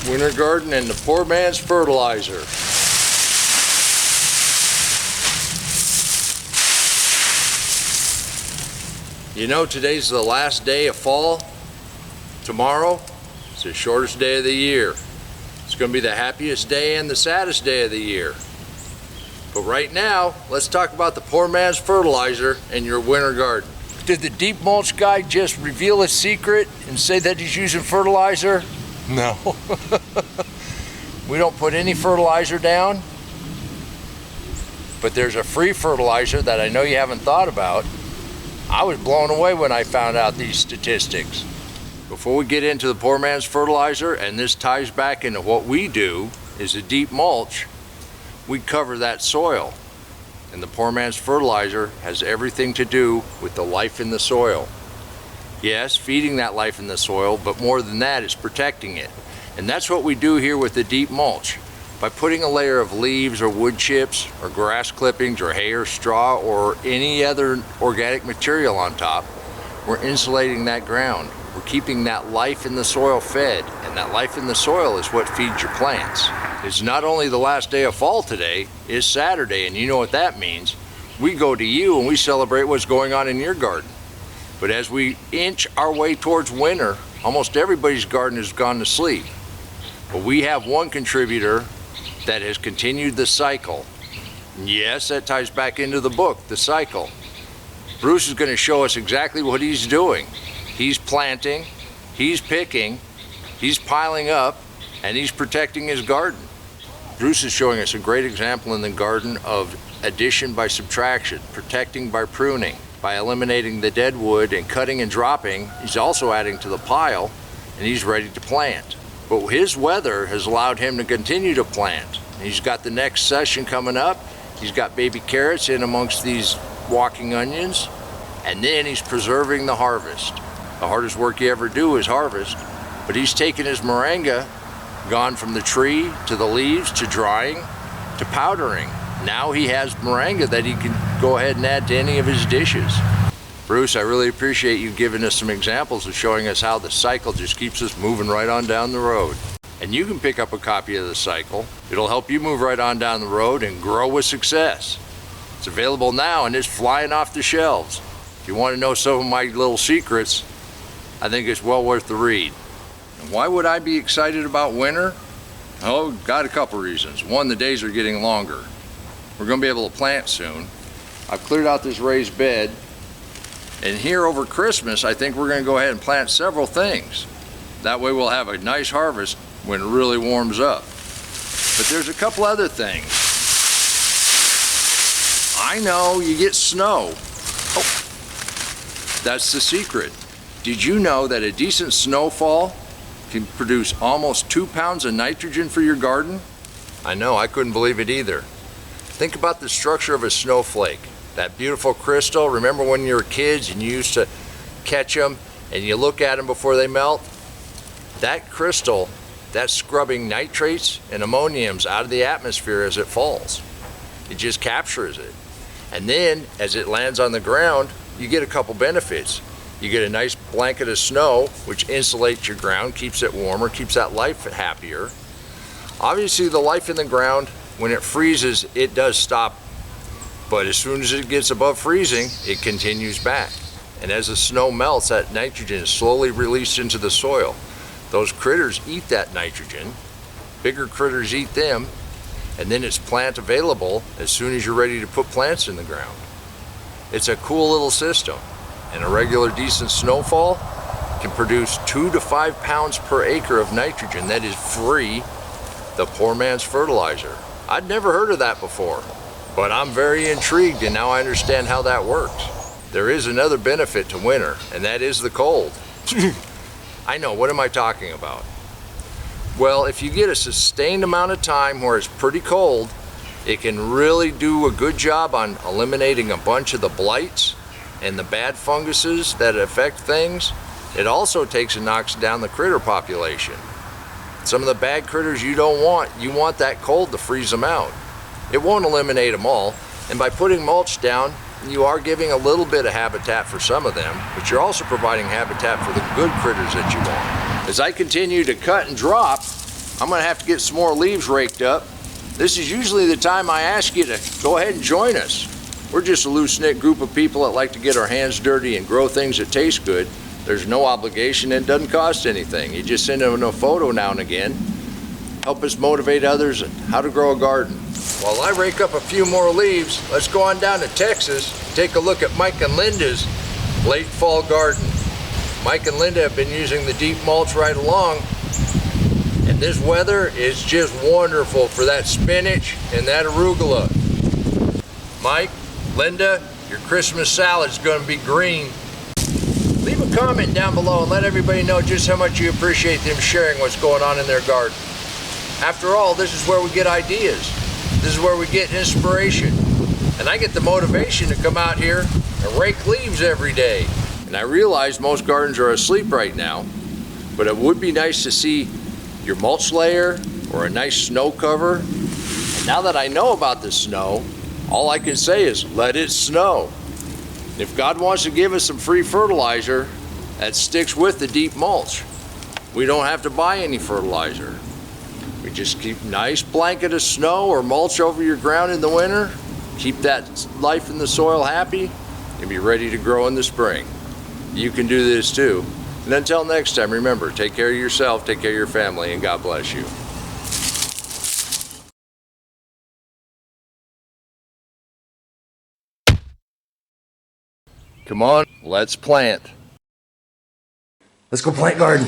Winter Garden and the poor man's fertilizer. You know, today's the last day of fall. Tomorrow is the shortest day of the year. It's going to be the happiest day and the saddest day of the year. But right now, let's talk about the poor man's fertilizer in your winter garden. Did the deep mulch guy just reveal a secret and say that he's using fertilizer? No. We don't put any fertilizer down, but there's a free fertilizer that I know you haven't thought about. I was blown away when I found out these statistics. Before we get into the poor man's fertilizer, and this ties back into what we do, is a deep mulch. We cover that soil. And the poor man's fertilizer has everything to do with the life in the soil. Yes, feeding that life in the soil, but more than that, it's protecting it. And that's what we do here with the deep mulch. By putting a layer of leaves or wood chips or grass clippings or hay or straw or any other organic material on top, we're insulating that ground. We're keeping that life in the soil fed, and that life in the soil is what feeds your plants. It's not only the last day of fall today, it's Saturday, and you know what that means. We go to you and we celebrate what's going on in your garden. But as we inch our way towards winter, almost everybody's garden has gone to sleep. But we have one contributor that has continued the cycle. Yes, that ties back into the book, The Cycle. Bruce is going to show us exactly what he's doing. He's planting, he's picking, he's piling up, and he's protecting his garden. Bruce is showing us a great example in the garden of addition by subtraction, protecting by pruning. By eliminating the dead wood and cutting and dropping, he's also adding to the pile, and he's ready to plant. But his weather has allowed him to continue to plant. He's got the next session coming up. He's got baby carrots in amongst these walking onions, and then he's preserving the harvest. The hardest work you ever do is harvest, but he's taken his moringa, gone from the tree to the leaves to drying to powdering. Now he has moringa that he can go ahead and add to any of his dishes. Bruce, I really appreciate you giving us some examples of showing us how the cycle just keeps us moving right on down the road. And you can pick up a copy of The Cycle. It'll help you move right on down the road and grow with success. It's available now and it's flying off the shelves. If you want to know some of my little secrets, I think it's well worth the read. And why would I be excited about winter? Oh, got a couple reasons. One, the days are getting longer. We're going to be able to plant soon. I've cleared out this raised bed, and here over Christmas I think we're going to go ahead and plant several things. That way we'll have a nice harvest when it really warms up. But there's a couple other things. I know you get snow. Oh, that's the secret. Did you know that a decent snowfall can produce almost 2 pounds of nitrogen for your garden? I know, I couldn't believe it either. Think about the structure of a snowflake. That beautiful crystal. Remember when you were kids and you used to catch them and you look at them before they melt? That crystal, that's scrubbing nitrates and ammoniums out of the atmosphere as it falls. It just captures it. And then as it lands on the ground, you get a couple benefits. You get a nice blanket of snow, which insulates your ground, keeps it warmer, keeps that life happier. Obviously the life in the ground, when it freezes, it does stop. But as soon as it gets above freezing, it continues back. And as the snow melts, that nitrogen is slowly released into the soil. Those critters eat that nitrogen, bigger critters eat them, and then it's plant available as soon as you're ready to put plants in the ground. It's a cool little system, and a regular decent snowfall can produce 2 to 5 pounds per acre of nitrogen that is free, the poor man's fertilizer. I'd never heard of that before, but I'm very intrigued and now I understand how that works. There is another benefit to winter, and that is the cold. I know, what am I talking about? Well, if you get a sustained amount of time where it's pretty cold, it can really do a good job on eliminating a bunch of the blights and the bad funguses that affect things. It also takes and knocks down the critter population. Some of the bad critters you don't want, you want that cold to freeze them out. It won't eliminate them all, and by putting mulch down, you are giving a little bit of habitat for some of them, but you're also providing habitat for the good critters that you want. As I continue to cut and drop, I'm gonna have to get some more leaves raked up. This is usually the time I ask you to go ahead and join us. We're just a loose-knit group of people that like to get our hands dirty and grow things that taste good. There's no obligation and it doesn't cost anything. You just send in a photo now and again. Help us motivate others on how to grow a garden. While I rake up a few more leaves, let's go on down to Texas and take a look at Mike and Linda's late fall garden. Mike and Linda have been using the deep mulch right along, and this weather is just wonderful for that spinach and that arugula. Mike, Linda, your Christmas salad's gonna be green. Leave a comment down below and let everybody know just how much you appreciate them sharing what's going on in their garden. After all, this is where we get ideas. This is where we get inspiration. And I get the motivation to come out here and rake leaves every day. And I realize most gardens are asleep right now, but it would be nice to see your mulch layer or a nice snow cover. And now that I know about the snow, all I can say is let it snow. If God wants to give us some free fertilizer, that sticks with the deep mulch. We don't have to buy any fertilizer. We just keep a nice blanket of snow or mulch over your ground in the winter, keep that life in the soil happy, and be ready to grow in the spring. You can do this too. And until next time, remember, take care of yourself, take care of your family, and God bless you. Come on, let's plant. Let's go plant garden.